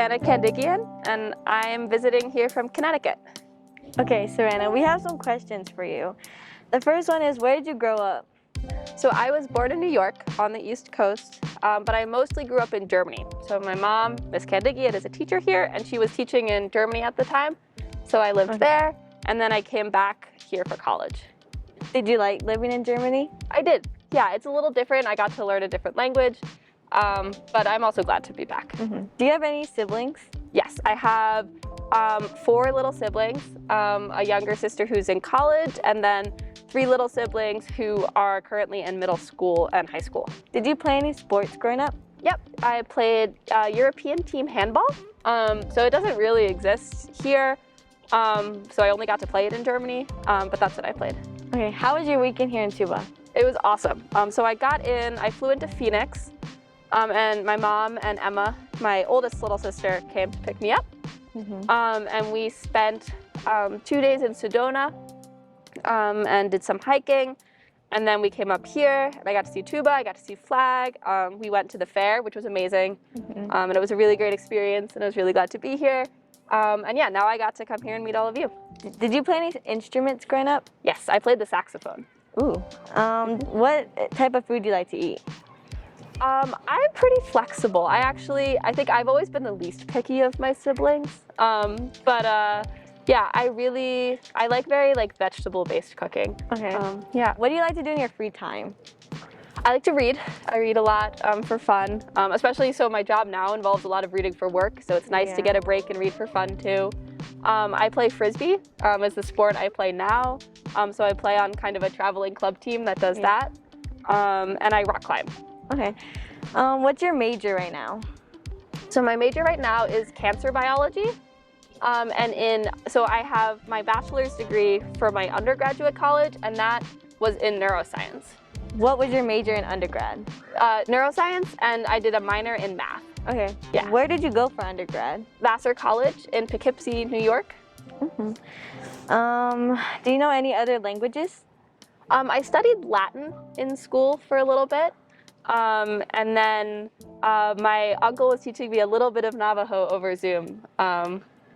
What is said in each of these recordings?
Savannah and I am visiting here from Connecticut. Okay, Savannah, we have some questions for you. The first one is, where did you grow up? So I was born in New York on the East Coast, but I mostly grew up in Germany. So my mom, Miss Kandigian, is a teacher here, and she was teaching in Germany at the time. So I lived there, and then I came back here for college. Did you like living in Germany? I did. Yeah, it's a little different. I got to learn a different language, but I'm also glad to be back. Do you have any siblings? Yes, I have 4 little siblings, a younger sister who's in college, and then 3 little siblings who are currently in middle school and high school. Did you play any sports growing up? Yep, I played European team handball, so it doesn't really exist here, so I only got to play it in Germany, but that's what I played. Okay, how was your weekend here in Tuba? It was awesome. So I flew into Phoenix, and my mom and Emma, my oldest little sister, came to pick me up. And we spent 2 days in Sedona and did some hiking. And then we came up here, and I got to see Tuba, I got to see Flag. We went to the fair, which was amazing. And it was a really great experience, and I was really glad to be here. And yeah, now I got to come here and meet all of you. Did you play any instruments growing up? Yes, I played the saxophone. Ooh. What type of food do you like to eat? I'm pretty flexible. I think I've always been the least picky of my siblings. Yeah, I like very vegetable-based cooking. Okay. Yeah. What do you like to do in your free time? I like to read. I read a lot for fun, especially so my job now involves a lot of reading for work, so it's nice to get a break and read for fun too. I play Frisbee is the sport I play now, so I play on kind of a traveling club team that does that, and I rock climb. Okay. What's your major right now? So my major right now is cancer biology, so I have my bachelor's degree for my undergraduate college, and that was in neuroscience. What was your major in undergrad? Neuroscience, and I did a minor in math. Okay. Yeah. Where did you go for undergrad? Vassar College in Poughkeepsie, New York. Do you know any other languages? I studied Latin in school for a little bit, and then my uncle was teaching me a little bit of Navajo over Zoom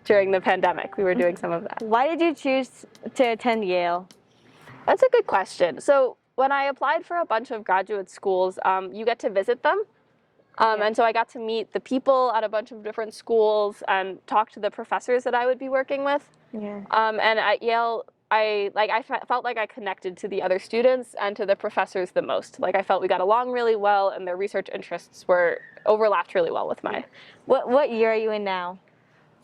during the pandemic. We were doing some of that. Why did you choose to attend Yale? That's a good question. So when I applied for a bunch of graduate schools, you get to visit them. And so I got to meet the people at a bunch of different schools and talk to the professors that I would be working with. And at Yale, I felt like I connected to the other students and to the professors the most. I felt we got along really well, and their research interests overlapped really well with mine. What year are you in now?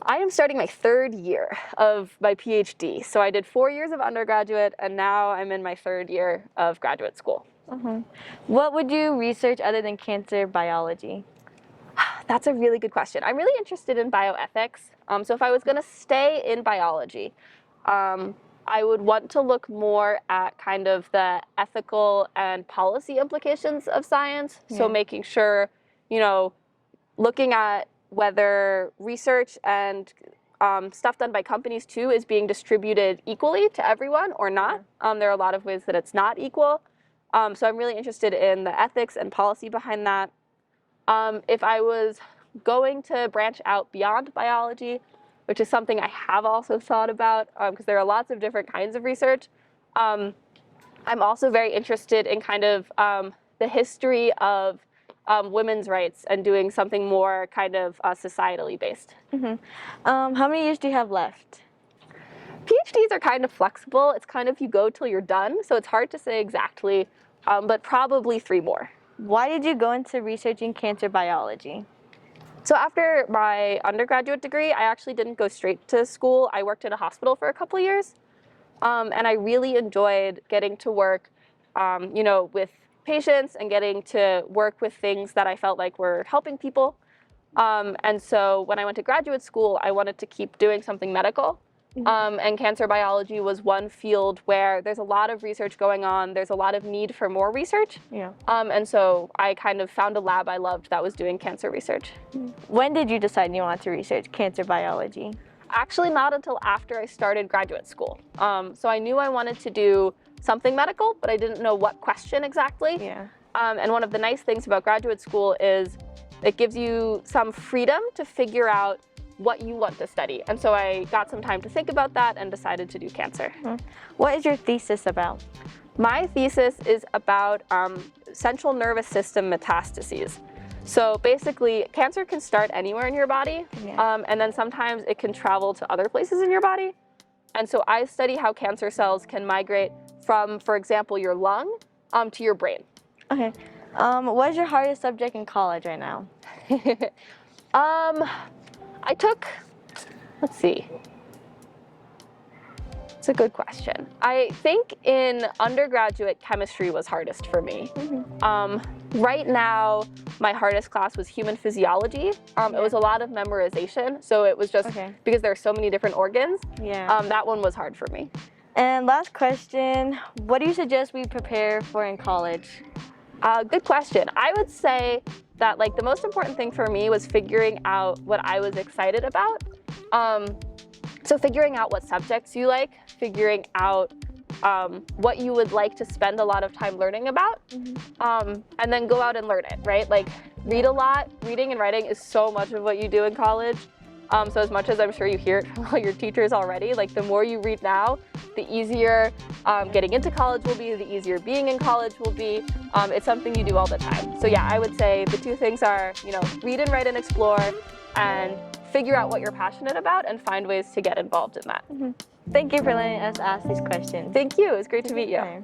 I am starting my 3rd year of my PhD. So I did 4 years of undergraduate, and now I'm in my 3rd year of graduate school. What would you research other than cancer biology? That's a really good question. I'm really interested in bioethics. So if I was going to stay in biology, I would want to look more at kind of the ethical and policy implications of science. So making sure, looking at whether research and stuff done by companies too is being distributed equally to everyone or not. There are a lot of ways that it's not equal. So I'm really interested in the ethics and policy behind that. If I was going to branch out beyond biology, which is something I have also thought about because there are lots of different kinds of research, I'm also very interested in kind of the history of women's rights and doing something more kind of societally based. How many years do you have left? PhDs are kind of flexible. It's kind of you go till you're done, so it's hard to say exactly, but probably 3 more. Why did you go into researching cancer biology? So after my undergraduate degree, I actually didn't go straight to school. I worked in a hospital for a couple of years, and I really enjoyed getting to work, with patients and getting to work with things that I felt like were helping people. And so when I went to graduate school, I wanted to keep doing something medical. And cancer biology was one field where there's a lot of research going on. There's a lot of need for more research. And so I kind of found a lab I loved that was doing cancer research. When did you decide you wanted to research cancer biology? Actually, not until after I started graduate school. So I knew I wanted to do something medical, but I didn't know what question exactly. And one of the nice things about graduate school is it gives you some freedom to figure out what you want to study. And so I got some time to think about that and decided to do cancer. What is your thesis about? My thesis is about central nervous system metastases. So basically, cancer can start anywhere in your body, and then sometimes it can travel to other places in your body. And so I study how cancer cells can migrate from, for example, your lung to your brain. Okay. What is your hardest subject in college right now? I took, let's see. It's a good question. I think in undergraduate, chemistry was hardest for me. Right now, my hardest class was human physiology. It was a lot of memorization, so it was just because there are so many different organs. That one was hard for me. And last question, what do you suggest we prepare for in college? Good question. I would say that like the most important thing for me was figuring out what I was excited about. So figuring out what subjects you like, figuring out what you would like to spend a lot of time learning about, and then go out and learn it, right? Like read a lot. Reading and writing is so much of what you do in college. So as much as I'm sure you hear it from all your teachers already, like the more you read now, the easier getting into college will be, the easier being in college will be. It's something you do all the time. So yeah, I would say the two things are, read and write and explore, and figure out what you're passionate about and find ways to get involved in that. Thank you for letting us ask these questions. Thank you. It was great to meet you. Okay.